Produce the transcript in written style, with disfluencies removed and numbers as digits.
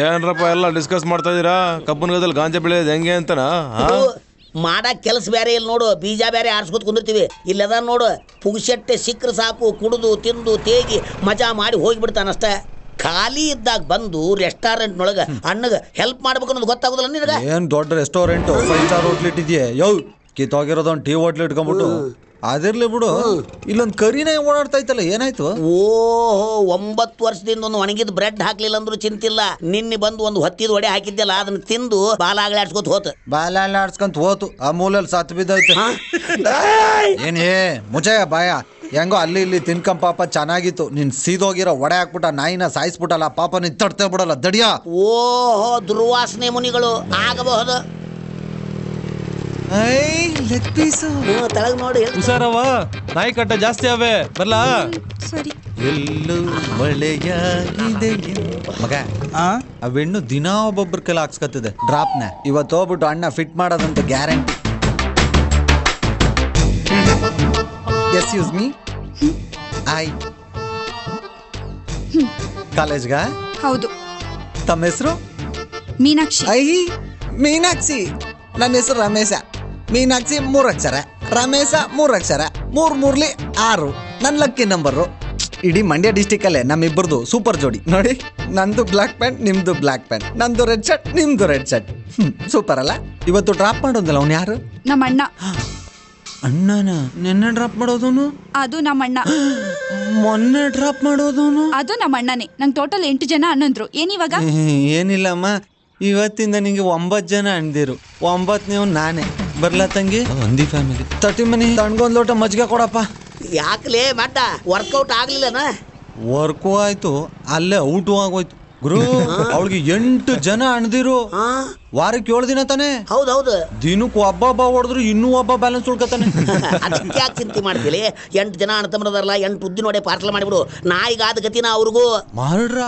ಏನ್ರಪ್ಪ ಎಲ್ಲ ಡಿಸ್ಕಸ್ ಮಾಡ್ತಾ ಇದೀರಾ? ಕಬ್ಬನ್ ಗದಲ್ಲಿ ಗಾಂಜಾ ಬೆಳೆಯೋದು ಹೆಂಗೆ ಅಂತನಾ? ಮಾಡಕ್ ಕೆಲಸ ಬೇರೆ ಇಲ್ಲಿ ನೋಡು, ಬೀಜ ಬೇರೆ ಆರಿಸ್ಕೊತ ಕುಂದಿರ್ತೀವಿ. ಇಲ್ಲದ ನೋಡು, ಪುಗ್ಸೆಟ್ಟೆ ಸಿಕ್ಕರು ಸಾಕು, ಕುಡಿದು ತಿಂದು ತೇಗಿ ಮಜಾ ಮಾಡಿ ಹೋಗಿಬಿಡ್ತಾನಷ್ಟೇ. ಖಾಲಿ ಇದ್ದಾಗ ಬಂದು ರೆಸ್ಟೋರೆಂಟ್ನೊಳಗೆ ಅಣ್ಣಗೆ ಹೆಲ್ಪ್ ಮಾಡ್ಬೇಕು ಅನ್ನೋದು ಗೊತ್ತಾಗೋದಿಲ್ಲ ನಿನಗೆ. ಏನ್ ದೊಡ್ಡ ರೆಸ್ಟೋರೆಂಟ್ 5 ಸ್ಟಾರ್ ಹೋಟ್ಲ್ ಇಟ್ಟಿದ್ಯೆ? ಯೋ ಕಿತ್ತೋಗಿರೋದು ಒಂದು ಟೀ ಹೋಟ್ಲ್ ಇಟ್ಕೊಂಡ್ಬಿಟ್ಟು ಅದಿರ್ಲಿ ಬಿಡು. ಇಲ್ಲೊಂದು ಕರಿನೇ ಓಡಾಡ್ತಾ ಇತ್ತಲ್ಲ, ಏನಾಯ್ತು? ಓಹೋ, 9 ವರ್ಷದಿಂದ ಒಂದು ಒಣಗಿದ ಬ್ರೆಡ್ ಹಾಕ್ಲಿಲ್ಲ ಅಂದ್ರೂ ಚಿಂತಿಲ್ಲ. ನಿನ್ನೆ ಬಂದು ಒಂದು ಹೊತ್ತಿದ ಒಡೆ ಹಾಕಿದ್ದೆಲ್ಲ ಅದನ್ನ ತಿಂದು ಬಾಲಾಗ್ಲಿ ಆಡ್ಸ್ಕೊತ ಹೋತು. ಬಾಲ ಆಡ್ಸ್ಕೊಂತ ಹೋತು, ಆ ಮೂಲೆಯಲ್ಲಿ ಸತ್ತು ಬಿದ್ದೈತೆ. ಏನೇ ಮುಜಯ ಬಾಯ, ಹೆಂಗೋ ಅಲ್ಲಿ ಇಲ್ಲಿ ತಿನ್ಕಂ ಪಾಪ ಚೆನ್ನಾಗಿತ್ತು. ನೀನ್ ಸೀದೋಗಿರೋ ಒಡೆ ಹಾಕ್ಬಿಟ್ಟ ನಾಯಿನ ಸಾಯಿಸ್ಬಿಟ್ಟಲ್ಲ, ಪಾಪ ನೀನ್ ತಡ್ತೇ ಬಿಡಲ್ಲ ದಡಿಯಾ. ಓಹೋ, ದುರ್ವಾಸನೆ ಮುನಿಗಳು ಆಗಬಹುದು. ತಳಗ್ ನೋಡಿ ಹುಷಾರವ, ನಾಯಿ ಕಟ್ಟ ಜಾಸ್ತಿ ಅವೆ. ಬರ್ಲಾ? ಸರಿ. ಎಲ್ಲೂ ಮಳೆಯಾಗಿದೆ ಮಗ. ಆ ಬೆಣ್ಣು ದಿನಾ ಒಬ್ಬೊಬ್ರ ಕೈಲಿ ಹಾಕ್ಸ್ಕತ್ತಿದೆ ಡ್ರಾಪ್ನ. ಇವತ್ತು ಹೋಗ್ಬಿಟ್ಟು ಅಣ್ಣ ಫಿಟ್ ಮಾಡೋದಂತ ಗ್ಯಾರಂಟಿ. ಎಕ್ಸ್ಕ್ಯೂಸ್ ಮೀ, ಐ ಕಾಲೇಜ್ಗ? ಹೌದು. ತಮ್ಮ ಹೆಸರು? ಮೀನಾಕ್ಷಿ. ಐ ಮೀನಾಕ್ಷಿ. ನನ್ನ ಹೆಸರು ರಮೇಶ. ಮೀನಾಕ್ಷಿ 3 ಅಕ್ಷರ, ರಮೇಶ 3 ಅಕ್ಷರ, 3 6 ನನ್ನ ಲಕ್ಕಿ ನಂಬರು. ಇಡೀ ಮಂಡ್ಯ ಡಿಸ್ಟಿಕ್ ಅಲ್ಲೇ ನಮ್ಮಿಬ್ಬರದು ಸೂಪರ್ ಜೋಡಿ ನೋಡಿ. ನಂದು ಬ್ಲ್ಯಾಕ್ ಪ್ಯಾಂಟ್, ನಿಮ್ದು ಬ್ಲ್ಯಾಕ್ ಪ್ಯಾಂಟ್, ನಂದು ರೆಡ್ ಶರ್ಟ್, ನಿಮ್ದು ರೆಡ್ ಶರ್ಟ್. ಸೂಪರ್ ಅಲ್ಲ? ಇವತ್ತು ಡ್ರಾಪ್ ಮಾಡೋದಲ್ಲ ಅವ್ನು ಯಾರು? ನಮ್ಮ ಅಣ್ಣ. ಅಣ್ಣನ ನಿನ್ನೆ ಡ್ರಾಪ್ ಮಾಡೋದನು? ಅದು ನಮ್ಮ ಅಣ್ಣ. ಮೊನ್ನೆ ಡ್ರಾಪ್ ಮಾಡೋದನು? ಅದು ನಮ್ಮ ಅಣ್ಣನೇ. ನಂಗೆ ಟೋಟಲ್ 8 ಜನ ಅಣ್ಣಂದ್ರು. ಏನಿವಾಗ? ಏನಿಲ್ಲಮ್ಮ, ಇವತ್ತಿಂದ ನಿಂಗೆ 9 ಜನ ಅಣ್ದಿರು. 9 ನೀವು ನಾನೇ. ಬರ್ಲಾ ತಂಗಿ? ಒಂದಿ ಫ್ಯಾಮಿಲಿ. 30 ಮನಿ ತಣ್ಗೊಂದ್ ಲೋಟ ಮಜ್ಜಿಗೆ ಕೊಡಪ್ಪ. ಯಾಕಲೇ ಮಡ್ಡ ವರ್ಕೌಟ್ ಆಗ್ಲಿಲ್ಲನ? ವರ್ಕು ಆಯ್ತು, ಅಲ್ಲೇ ಔಟು ಆಗೋಯ್ತು ಗುರು. ಅವಳಿಗೆ 8 ಜನ ಅಣ್ದಿರು. ವಾರಕ್ಕೆ 7 ದಿನ ತಾನೆ? ಹೌದೌದು. ದಿನಕ್ಕೆ ಒಬ್ಬ ಹೊಡೆದ್ರು ಇನ್ನೂ ಒಬ್ಬ ಬ್ಯಾಲೆನ್ಸ್ ಉಳ್ಕತಾನೆ. ಅದಕ್ಕೆ ಯಾಕೆ ಚಿಂತೆ ಮಾಡ್ತೀಲಿ? 8 ಜನ ಅಣ್ತಂಬ್ರದಾರಲ್ಲ, 8 ಉದ್ದಿನ ವಡೆ ಪಾರ್ಸಲ್ ಮಾಡಿಬಿಡು. ನಾಯಿಗಾದ ಗತಿನ ಅವ್ರಿಗೂ ಮಾಡ್ರ.